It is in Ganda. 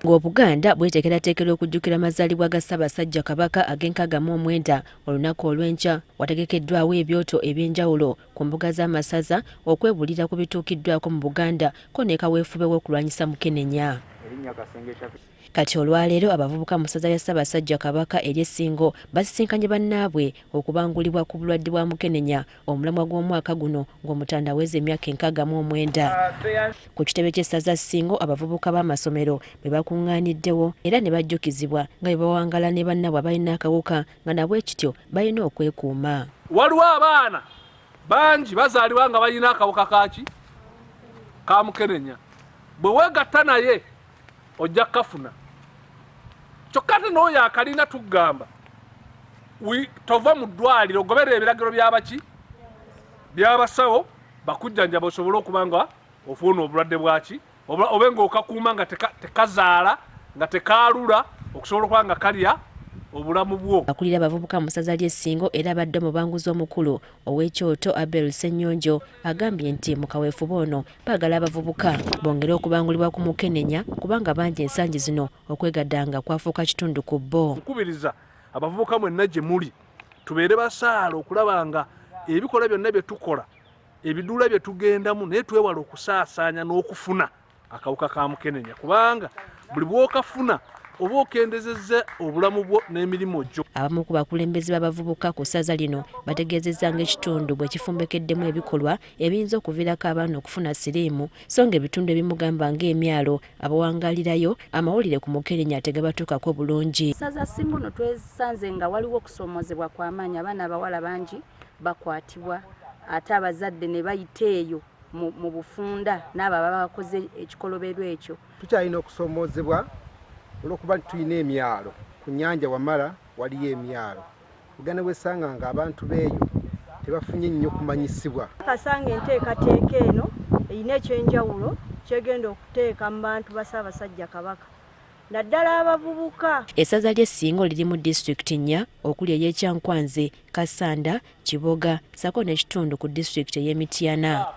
Ng'Obuganda bweteekerateekera okujjukira amazaalibwa ga Ssaabasajja Kabaka ag'enkaaga mu omwenda olunaku olw'enkya wategekeddwawo ebyoto eby'enjawulo ku mbuga z'amasaza okwebulira ku bituukiddwako mu Buganda ko ne kaweefube w'okulwanyisa Mukenenya. Kati olwaleero abavubuka mu ssaza lya Ssaabasajja Kabaka ery'e-Ssingo basisinkanye bannaabwe okubangulibwa ku bulwadde bwa Mukenenya omulamwa gw'omwaka guno ng'Omutanda aweza emyaka 69. Ku kitebe ky'essaza Ssingo abavubuka b'amasomero be bakuŋŋaaniddewo era ne bajjukizibwa nga bwe bawangala ne bannaabwe abalina akawuka nga nabwe kityo balina okwekuuma. Waliwo abaana bangi bazaalibwa nga balina akawuka ka Mukenenya. Bwe weegatta naye ojja kafuna. Kyokka ate n'oyo akalina tugamba tova mu ddwaliro ogoberera ebiragiro by'abasawo bakujjanjaba osobole okuba nga ofuna obulwadde bwaki obe ng'okakuuma nga tekazaala nga tekaalula okusobola okuba nga kalya obulamu bwo. Akulira abavubuka mu ssaza ly'e-Ssingo era abadde omubanguzi omukulu ow'ekyoto Abel Ssenyonjo agambye nti mu kaweefube ono baagala abavubuka bongere okubangulibwa ku Mukenenya kubanga bangi ensangi zino okwegaddanga kwafuuka kitundu ku bo. Nkubiriza abavubuka mwenna gye muli tubeere basaala okulaba nga ebikola byonna bye tukola ebiduula bye tugendamu naye twewala okusaasaanya n'okufuna akawuka ka Mukenenya kubanga buli bw'okafuna oba okendezezza obulamu bwo n'emirimu gyo. Abamu ku bakulembeze b'abavubuka ku ssaza lino bategeezezza ng'ekitundu bwe kifumbekeddemu ebikolwa ebiyinza okuviirako abaana okufuna siriimu so ng'ebitundu ebimugamba ng'emyalo abawangalirayo amawulire ku Mukenenya tegabatuukako bulungi. Ssaza Ssingo no twesanze nga waliwo okusoomoozebwa kw'amaanyi, abaana abawala bangi bakwatibwa ate abazadde ne bayita eyo mu bufunda n'abo ababa bakoze ekikolobero ekyo. Tukyalina okusoomoozebwa olw'okuba tulina emyalo ku nnyanja Wamala waliyo emyalo. Uganda bw'esanga nga abantu beeyo tebafunye nnyo kumanyisibwa. Kasanga enteekateeka eno erina ekyenjawulo kyegenda okuteeka mu bantu ba Ssaabasajja Kabaka naddala abavubuka. Essaza ly'e-Ssingo liri mu disitulikiti 4 okuli ey'Ekyankwanzi, Kasanda, Kiboga, sako n'ekitundu ku disitulikiti ey'e Mityana.